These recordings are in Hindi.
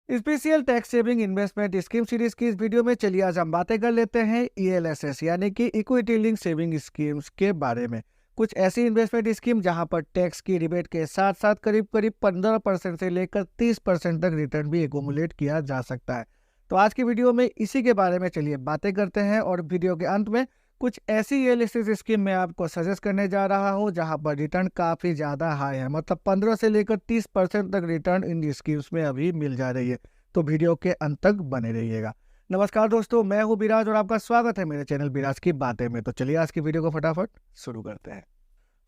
Special tax saving investment scheme series की इस वीडियो में चलिए आज हम बातें कर लेते हैं ईएलएसएस यानी कि इक्विटी लिंक सेविंग स्कीम्स के बारे में। कुछ ऐसी इन्वेस्टमेंट स्कीम जहां पर टैक्स की रिबेट के साथ साथ करीब करीब 15% से लेकर 30% तक रिटर्न भी एकोमुलेट किया जा सकता है। तो आज की वीडियो में इसी के बारे में चलिए बातें करते हैं और वीडियो के अंत में कुछ ऐसी ईएलएसएस स्कीम मैं आपको सजेस्ट करने जा रहा हूं जहां पर रिटर्न काफी ज्यादा हाई है, मतलब 15 से लेकर 30% तक रिटर्न इन स्कीम्स में अभी मिल जा रही है। तो वीडियो के अंत तक बने रहिएगा। नमस्कार दोस्तों, मैं हूं विराज और आपका स्वागत है मेरे चैनल विराज की बातें में। तो चलिए आज की वीडियो को फटाफट शुरू करते हैं।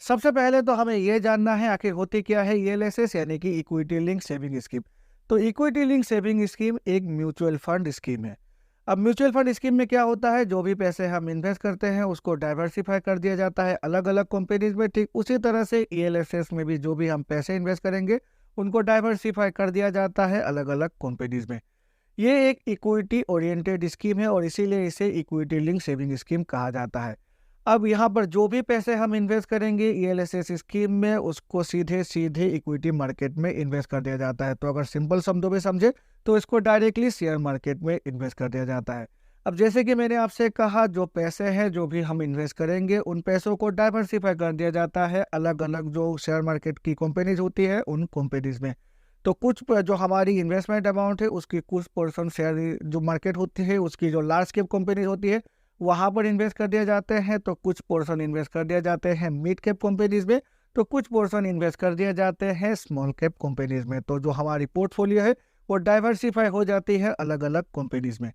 सबसे पहले तो हमें यह जानना है आखिर होती क्या है ईएलएसएस यानी कि इक्विटी लिंक सेविंग स्कीम। तो इक्विटी लिंक सेविंग स्कीम एक म्यूचुअल फंड स्कीम है। अब म्यूचुअल फंड स्कीम में क्या होता है, जो भी पैसे हम इन्वेस्ट करते हैं उसको डाइवर्सिफाई कर दिया जाता है अलग अलग कंपनीज में। ठीक उसी तरह से ईएलएसएस में भी जो भी हम पैसे इन्वेस्ट करेंगे उनको डाइवर्सिफाई कर दिया जाता है अलग अलग कंपनीज में। ये एक इक्विटी ओरिएंटेड स्कीम है और इसीलिए इसे इक्विटी लिंक सेविंग स्कीम कहा जाता है। अब यहाँ पर जो भी पैसे हम इन्वेस्ट करेंगे ईएलएसएस स्कीम में उसको सीधे सीधे इक्विटी मार्केट में इन्वेस्ट कर दिया जाता है। तो अगर सिंपल शब्दों में समझे तो इसको डायरेक्टली शेयर मार्केट में इन्वेस्ट कर दिया जाता है। अब जैसे कि मैंने आपसे कहा, जो पैसे हैं जो भी हम इन्वेस्ट करेंगे उन पैसों को डाइवर्सिफाई कर दिया जाता है अलग अलग जो शेयर मार्केट की कंपनीज होती है उन कंपनीज में। तो कुछ जो हमारी इन्वेस्टमेंट अमाउंट है उसकी कुछ पोर्शन शेयर जो मार्केट होती है उसकी जो लार्ज कैप कंपनी होती है वहाँ पर इन्वेस्ट कर दिया जाते हैं। तो कुछ पोर्शन इन्वेस्ट कर दिया जाते हैं मिड कैप कंपनीज में, तो कुछ पोर्शन इन्वेस्ट कर दिया जाते हैं स्मॉल कैप कंपनीज में। तो जो हमारी पोर्टफोलियो है वो डाइवर्सिफाई हो जाती है अलग अलग कंपनीज में।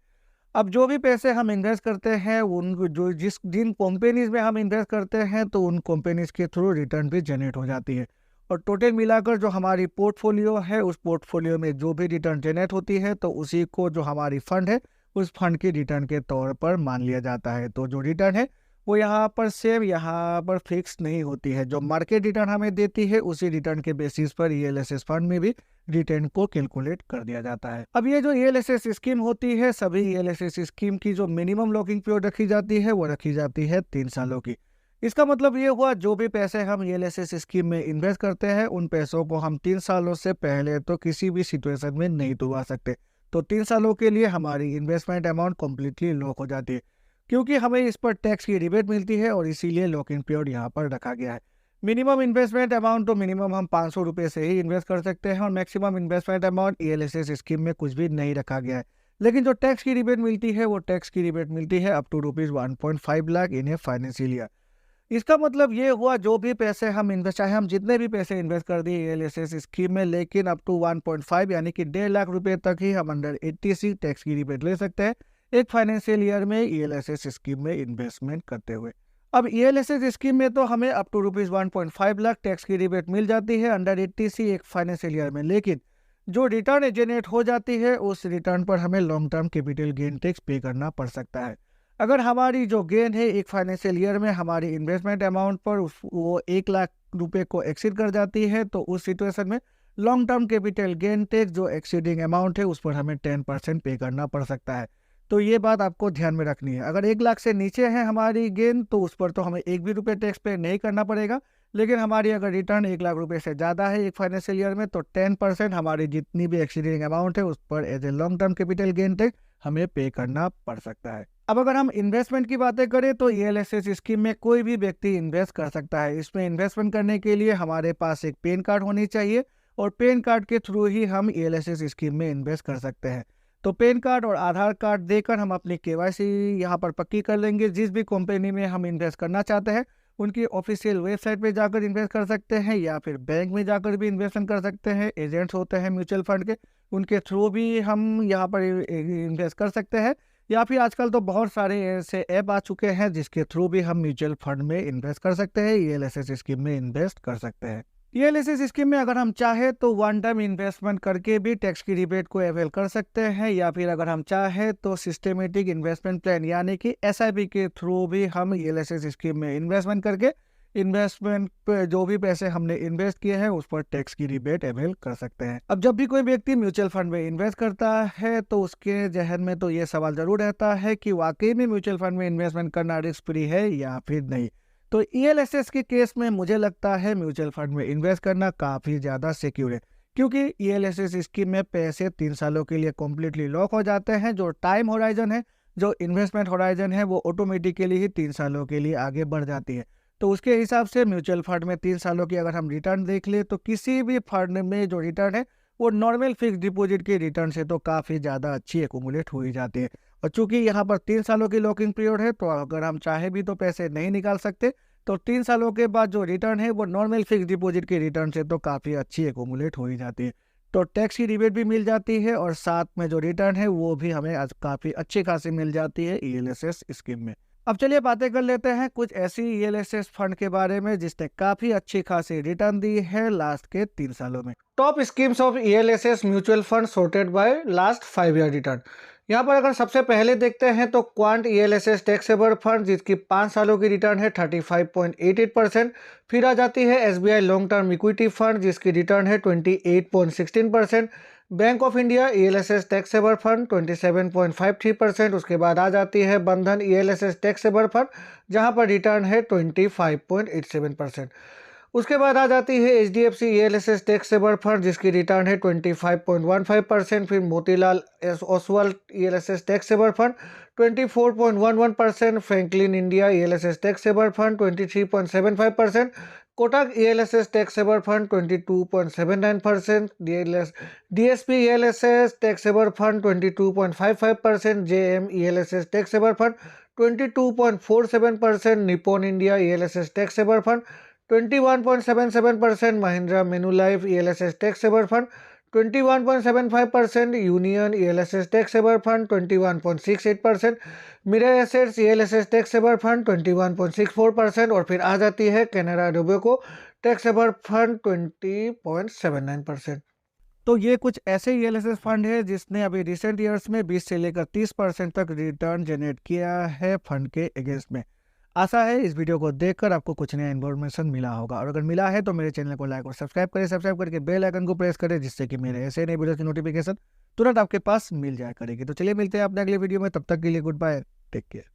अब जो भी पैसे हम इन्वेस्ट करते हैं उन जो जिन कंपनीज में हम इन्वेस्ट करते हैं तो उन कंपनीज के थ्रू रिटर्न भी जनरेट हो जाती है। और टोटल मिलाकर जो हमारी पोर्टफोलियो है उस पोर्टफोलियो में जो भी रिटर्न जनरेट होती है तो उसी को जो हमारी फंड है उस फंड की रिटर्न के तौर पर मान लिया जाता है। तो जो रिटर्न है वो यहाँ पर सेम यहाँ पर फिक्स नहीं होती है। जो मार्केट रिटर्न हमें देती है उसी रिटर्न के बेसिस पर ईएलएसएस फंड में भी रिटर्न को कैलकुलेट कर दिया जाता है। अब ये जो ईएलएसएस स्कीम होती है, सभी ईएलएसएस स्कीम की जो मिनिमम लॉकिंग पीरियड रखी जाती है वो रखी जाती है 3 सालों की। इसका मतलब ये हुआ जो भी पैसे हम ईएलएसएस स्कीम में इन्वेस्ट करते हैं उन पैसों को हम 3 सालों से पहले तो किसी भी सिचुएशन में नहीं डुबा सकते। तो 3 सालों के लिए हमारी इन्वेस्टमेंट अमाउंट कम्प्लीटली लॉक हो जाती है, क्योंकि हमें इस पर टैक्स की रिबेट मिलती है और इसीलिए लॉकिंग पीरियड यहाँ पर रखा गया है। मिनिमम इन्वेस्टमेंट अमाउंट तो मिनिमम हम 500 रुपये से ही इन्वेस्ट कर सकते हैं और maximum investment amount ELSS scheme में कुछ भी नहीं रखा गया है। लेकिन जो टैक्स की रिबेट मिलती है वो टैक्स की रिबेट मिलती है up to ₹1.5 lakh in a financial year. इसका मतलब ये हुआ जो भी पैसे हम इन्वेस्ट, चाहे हम जितने भी पैसे इन्वेस्ट कर दिए ईएलएसएस स्कीम में, लेकिन अप टू 1.5 यानी कि 1.5 लाख रुपए तक ही हम अंडर 80C टैक्स की रिबेट ले सकते हैं एक फाइनेंशियल ईयर में ईएलएसएस स्कीम में इन्वेस्टमेंट करते हुए। अब ईएलएसएस स्कीम में तो हमें अप टू ₹1.5 लाख टैक्स की रिबेट मिल जाती है अंडर 80C एक फाइनेंशियल ईयर में, लेकिन जो रिटर्न जनरेट हो जाती है उस रिटर्न पर हमें long term capital gain tax पे करना पड़ सकता है। अगर हमारी जो गेन है एक फाइनेंशियल ईयर में हमारी इन्वेस्टमेंट अमाउंट पर वो 1 लाख रुपए को एक्सीड कर जाती है तो उस सिचुएशन में long term capital gain tax जो एक्सीडिंग अमाउंट है उस पर हमें 10% पे करना पड़ सकता है। तो ये बात आपको ध्यान में रखनी है। अगर 1 लाख से नीचे है हमारी गेन तो उस पर तो हमें एक भी रुपये टैक्स पे नहीं करना पड़ेगा, लेकिन हमारी अगर रिटर्न 1 लाख रुपए से ज़्यादा है एक फाइनेंशियल ईयर में तो 10% हमारी जितनी भी एक्सीडिंग अमाउंट है उस पर as a long term capital gain tax हमें पे करना पड़ सकता है। अब अगर हम इन्वेस्टमेंट की बातें करें तो ईएलएसएस स्कीम में कोई भी व्यक्ति इन्वेस्ट कर सकता है। इसमें इन्वेस्टमेंट करने के लिए हमारे पास एक पैन कार्ड होनी चाहिए और पैन कार्ड के थ्रू ही हम ईएलएसएस स्कीम में इन्वेस्ट कर सकते हैं। तो पैन कार्ड और आधार कार्ड देकर हम अपनी केवाईसी यहाँ पर पक्की कर लेंगे। जिस भी कंपनी में हम इन्वेस्ट करना चाहते हैं उनकी ऑफिशियल वेबसाइट पे जाकर इन्वेस्ट कर सकते हैं या फिर बैंक में जाकर भी इन्वेस्टमेंट कर सकते हैं। एजेंट्स होते हैं म्यूचुअल फंड के, उनके थ्रू भी हम यहाँ पर इन्वेस्ट कर सकते हैं, या फिर आजकल तो बहुत सारे ऐसे ऐप आ चुके हैं जिसके थ्रू भी हम म्यूचुअल फंड में इन्वेस्ट कर सकते हैं, ईएलएसएस स्कीम में इन्वेस्ट कर सकते हैं। ईएलएसएस स्कीम में अगर हम चाहे तो वन टाइम इन्वेस्टमेंट करके भी टैक्स की रिबेट को अवेल कर सकते हैं, या फिर अगर हम चाहे तो सिस्टमेटिक इन्वेस्टमेंट प्लान यानी कि एसआईपी के थ्रू भी हम ईएलएसएस स्कीम में इन्वेस्टमेंट करके इन्वेस्टमेंट पे जो भी पैसे हमने इन्वेस्ट किए हैं उस पर टैक्स की रिबेट अवेल कर सकते हैं। अब जब भी कोई व्यक्ति म्यूचुअल फंड में इन्वेस्ट करता है तो उसके जहन में तो ये सवाल जरूर रहता है कि वाकई में म्यूचुअल फंड में इन्वेस्टमेंट करना रिस्क फ्री है या फिर नहीं। तो ईएलएसएस के केस में मुझे लगता है म्यूचुअल फंड में इन्वेस्ट करना काफ़ी ज़्यादा सिक्योर है, क्योंकि ईएलएसएस स्कीम में पैसे 3 सालों के लिए कम्प्लीटली लॉक हो जाते हैं। जो टाइम होराइजन है, जो इन्वेस्टमेंट होराइजन है, वो ऑटोमेटिकली ही 3 सालों के लिए आगे बढ़ जाती है। तो उसके हिसाब से म्यूचुअल फंड में 3 सालों की अगर हम रिटर्न देख ले, तो किसी भी फंड में जो रिटर्न है वो नॉर्मल फिक्स डिपॉजिट के रिटर्न से तो काफ़ी ज़्यादा अच्छी एकुमुलेट हो ही जाती है। और चूंकि यहाँ पर 3 सालों की लॉकिंग पीरियड है, तो अगर हम चाहे भी तो पैसे नहीं निकाल सकते। तो 3 सालों के बाद जो रिटर्न है वो नॉर्मल फिक्स डिपॉजिट के रिटर्न से तो काफ़ी अच्छी एकुमुलेट हो ही जाती है। तो टैक्स की रिबेट भी मिल जाती है और साथ में जो रिटर्न है वो भी हमें आज काफ़ी अच्छी खासी मिल जाती है ईएलएसएस स्कीम में। अब चलिए बातें कर लेते हैं कुछ ऐसी ईएलएसएस फंड के बारे में जिसने काफ़ी अच्छी खासी रिटर्न दी है लास्ट के 3 सालों में। Top schemes of ELSS mutual fund sorted by last 5 year return. यहाँ पर अगर सबसे पहले देखते हैं तो क्वांट ईएलएसएस टैक्सेबल फंड जिसकी 5 सालों की रिटर्न है 35.88%। फिर आ जाती है SBI long term equity fund जिसकी रिटर्न है 28.16%। Bank of India ELSS taxable fund 27.53%। उसके बाद आ जाती है बंधन ईएलएसएस टैक्सेबल फंड जहां पर रिटर्न है 25.87%। उसके बाद आ जाती है एचडीएफसी ईएलएसएस टैक्सेबल फंड जिसकी रिटर्न है 25.15%। फिर Motilal Oswal ELSS taxable fund 24.11%। Franklin India ELSS taxable fund 23.75%। Kotak ELSS taxable fund 22.79%। DSP ELSS taxable fund 22.55%। JM ELSS taxable fund 22.47%। Nippon India ELSS taxable fund 21.77%। Mahindra Manulife ELSS taxable fund 21.75%। Union ELSS taxable fund 21.68%। Mirae Assets ELSS taxable fund 21.64%। और फिर आ जाती है कैनरा रोबेको टैक्सेबल फंड 20.79%। तो ये कुछ ऐसे ईएलएसएस फंड है जिसने अभी रिसेंट ईयर्स में 20 से लेकर 30% तक रिटर्न जनरेट किया है फंड के अगेंस्ट में। आशा है इस वीडियो को देखकर आपको कुछ नया इन्फॉर्मेशन मिला होगा, और अगर मिला है तो मेरे चैनल को लाइक और सब्सक्राइब करें। सब्सक्राइब करके बेल आइकन को प्रेस करें जिससे कि मेरे ऐसे नए वीडियो की नोटिफिकेशन तुरंत आपके पास मिल जाया करेगी। तो चलिए मिलते हैं अपने अगले वीडियो में, तब तक के लिए गुड बाय, टेक केयर।